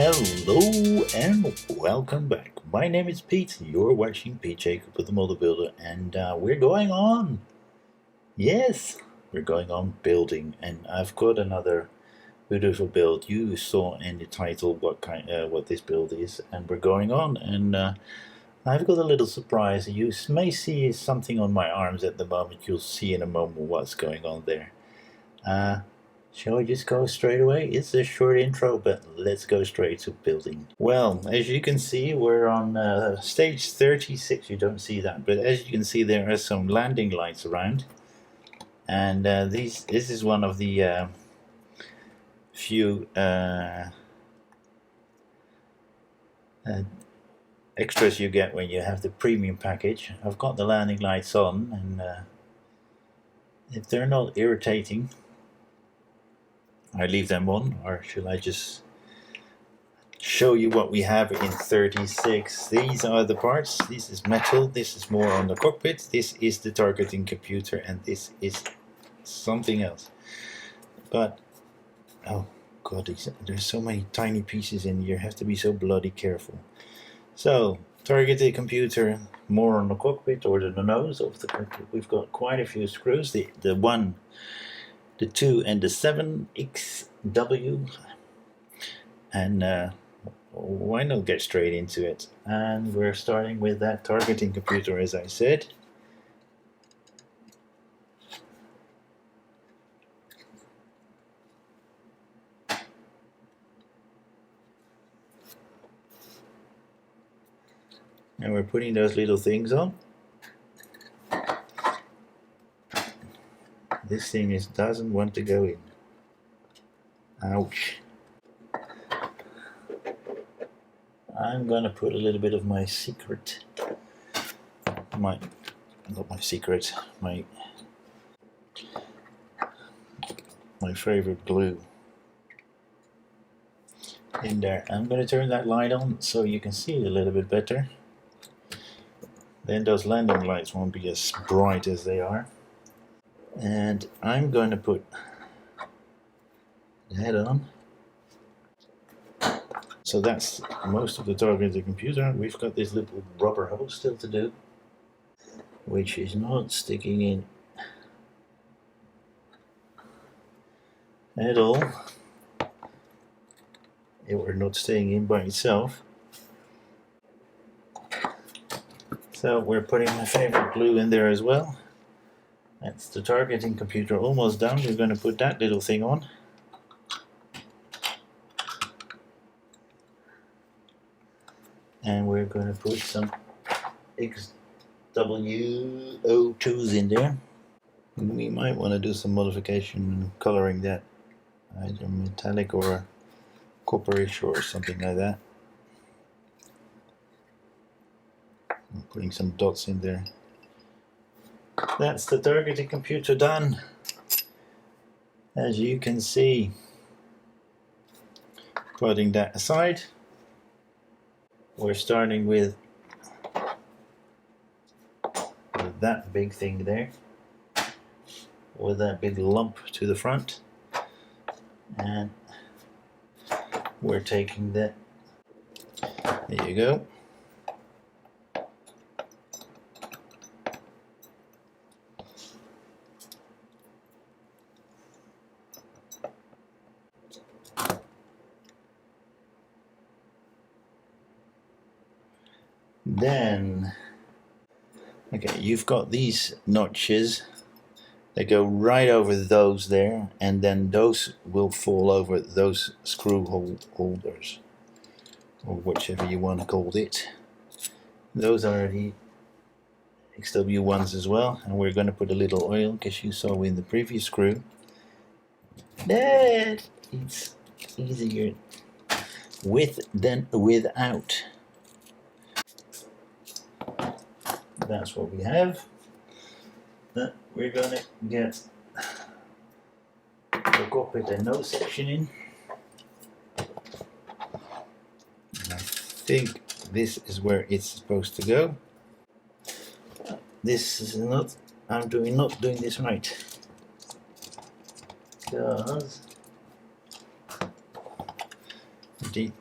Hello and welcome back. My name is Pete. You're watching Pete Jacob with the Model Builder, and we're going on. Yes, we're going on building, and I've got another beautiful build. You saw in the title what this build is, and we're going on. And I've got a little surprise. You may see something on my arms at the moment. You'll see in a moment what's going on there. Shall we just go straight away? It's a short intro, but let's go straight to building. Well, as you can see, we're on stage 36. You don't see that, but as you can see, there are some landing lights around. And this is one of the few extras you get when you have the premium package. I've got the landing lights on, and if they're not irritating, I leave them on, or should I just show you what we have in 36? These are the parts. This is metal, this is more on the cockpit, this is the targeting computer, and this is something else. But, oh god, there's so many tiny pieces in here, you have to be so bloody careful. So, targeting computer, more on the cockpit, or the nose of the cockpit. We've got quite a few screws, the 1, the 2 and the 7 XW, and why not get straight into it? And we're starting with that targeting computer, as I said. And we're putting those little things on. This thing doesn't want to go in. Ouch. I'm gonna put a little bit of my secret, my favorite glue in there. I'm gonna turn that light on so you can see it a little bit better. Then those landing lights won't be as bright as they are. And I'm going to put that on. So that's most of the targeting computer. We've got this little rubber hose still to do, which is not sticking in at all. It were not staying in by itself. So we're putting my favorite glue in there as well. That's the targeting computer almost done. We're going to put that little thing on. And we're going to put some XW02s in there. We might want to do some modification and coloring that, either metallic or copperish or something like that. I'm putting some dots in there. That's the targeting computer done. As you can see, putting that aside, we're starting with that big thing there, with that big lump to the front, and we're taking that. There you go. Then, okay, you've got these notches that go right over those there, and then those will fall over those screw holders, or whichever you want to call it. Those are the XW1s as well, and we're going to put a little oil, because you saw in the previous screw that it's easier with than without. That's what we have. Then we're going to get the cockpit and nose section in. And I think this is where it's supposed to go. This is not, I'm not doing this right. Because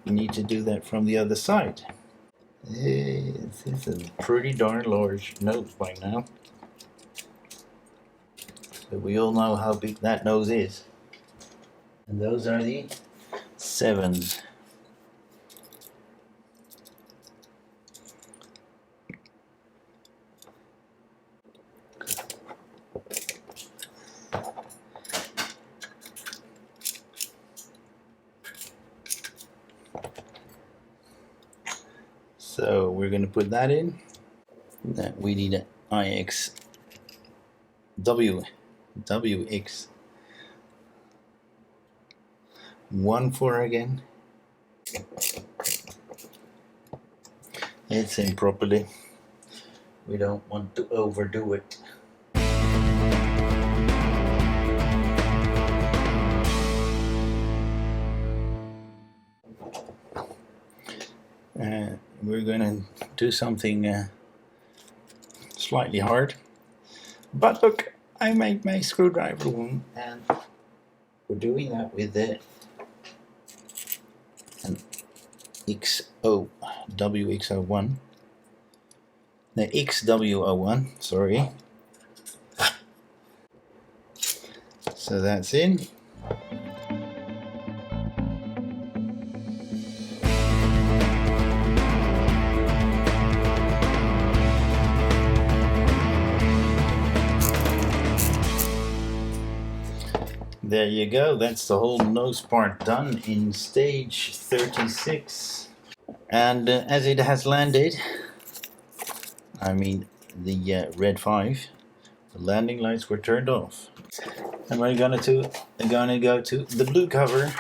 need to do that from the other side. This is a pretty darn large nose by now. But we all know how big that nose is. And those are the 7s. So we're going to put that in. That we need an WX1 for again. It's in properly. We don't want to overdo it. We're going to do something slightly hard. But look, I made my screwdriver one, and we're doing that with an WXO1. The XW01, sorry. So that's in. There you go, that's the whole nose part done in stage 36. And as it has landed, I mean the red 5, the landing lights were turned off. And we're gonna go to the blue cover.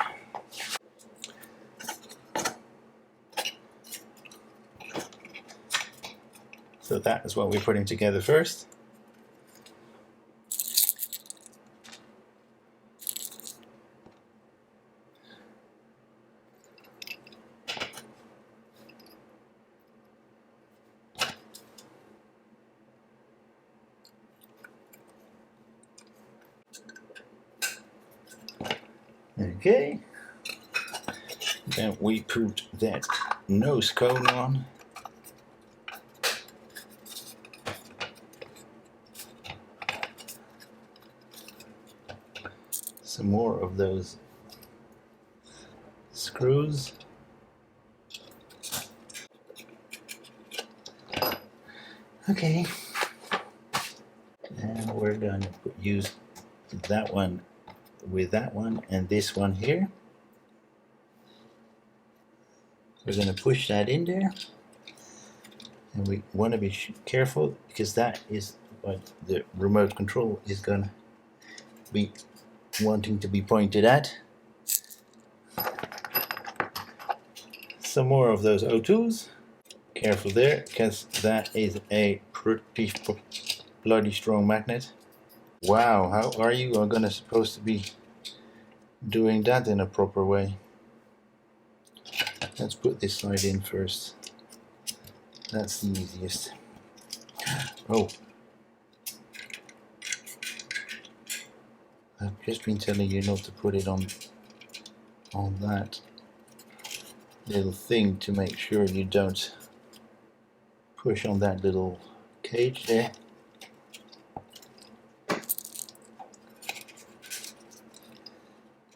So that is what we're putting together first. Okay, then we put that nose cone on. Some more of those screws. Okay, and we're going to use that one with that one and this one here. We're going to push that in there, and we want to be careful because that is what the remote control is going to be wanting to be pointed at. Some more of those O2s. Careful there, because that is a pretty bloody strong magnet. Wow, how are you gonna supposed to be doing that in a proper way? Let's put this side in first. That's the easiest. Oh, I've just been telling you not to put it on that little thing to make sure you don't push on that little cage there.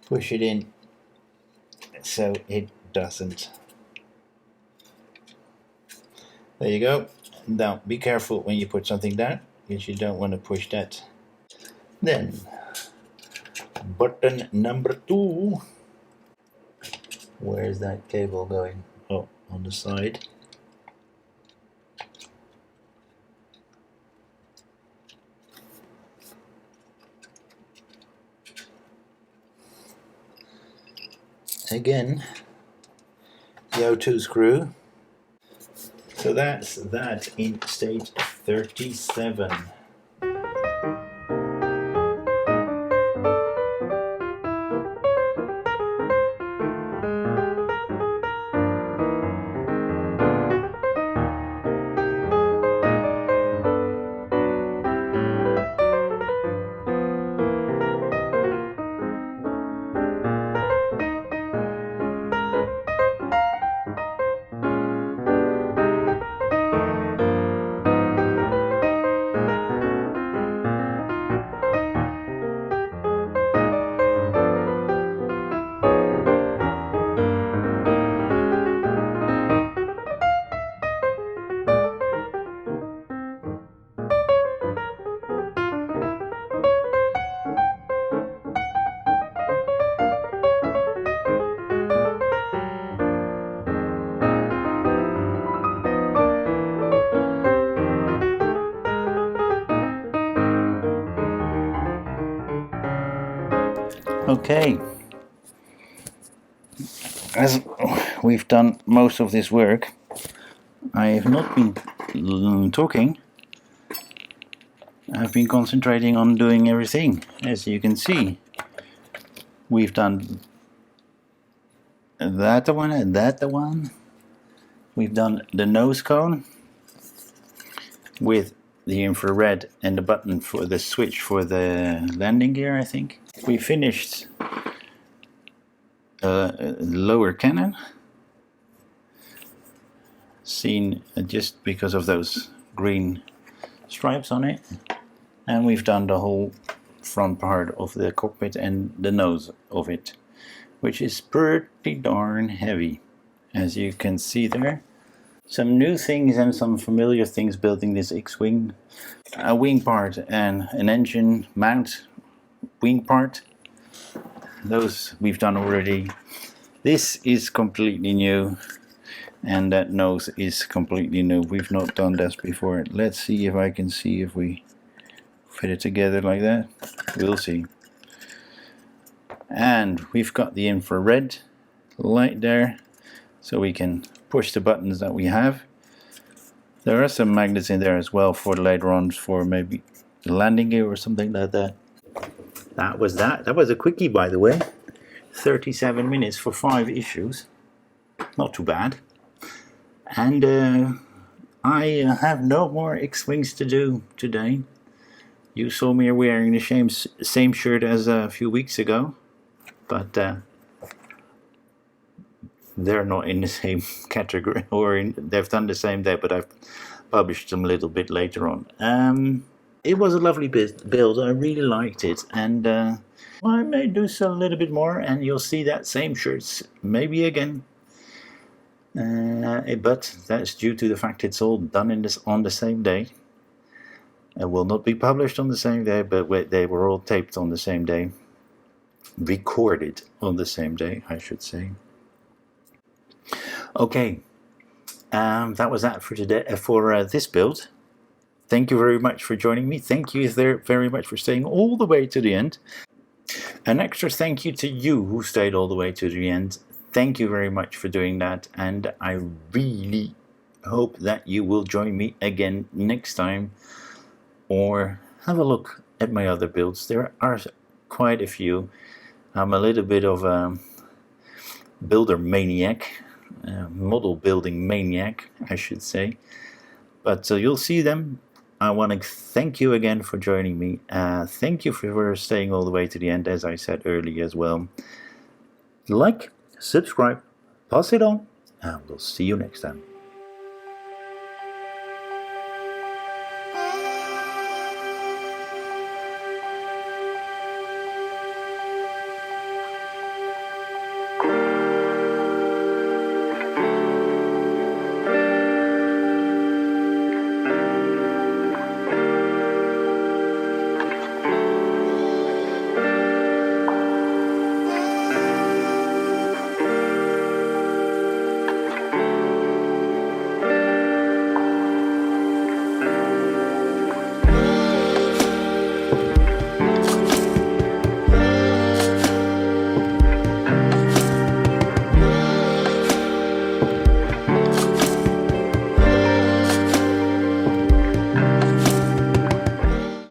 Push it in so it doesn't. There you go. Now be careful when you put something down, because you don't want to push that. Then button number 2. Where is that cable going? Oh, on the side. Again, the O2 screw. So that's that in stage 37. Okay, as we've done most of this work, I have not been talking. I've been concentrating on doing everything. As you can see, we've done that one and that one. We've done the nose cone with the infrared and the button for the switch for the landing gear, I think. We finished lower cannon, seen just because of those green stripes on it, and we've done the whole front part of the cockpit and the nose of it, which is pretty darn heavy, as you can see there. Some new things and some familiar things building this X-Wing. A wing part and an engine mount wing part. Those we've done already. This is completely new, and that nose is completely new. We've not done this before. Let's see if I can see if we fit it together like that. We'll see. And we've got the infrared light there, so we can push the buttons that we have. There are some magnets in there as well for later on, for maybe the landing gear or something like that. That was that. That was a quickie, by the way. 37 minutes for 5 issues. Not too bad. And I have no more X-Wings to do today. You saw me wearing the same shirt as a few weeks ago, but they're not in the same category, or they've done the same day, but I've published them a little bit later on. It was a lovely build. I really liked it, and I may do so a little bit more, and you'll see that same shirts maybe again. But that's due to the fact it's all done on the same day. It will not be published on the same day, but they were all taped on the same day. Recorded on the same day, I should say. Okay, that was that for today, for this build. Thank you very much for joining me. Thank you very much for staying all the way to the end. An extra thank you to you who stayed all the way to the end. Thank you very much for doing that, and I really hope that you will join me again next time, or have a look at my other builds. There are quite a few. I'm a little bit of a builder maniac, model building maniac, I should say. But you'll see them. I want to thank you again for joining me. Thank you for staying all the way to the end, as I said earlier as well. Like, subscribe, pass it on, and we'll see you next time.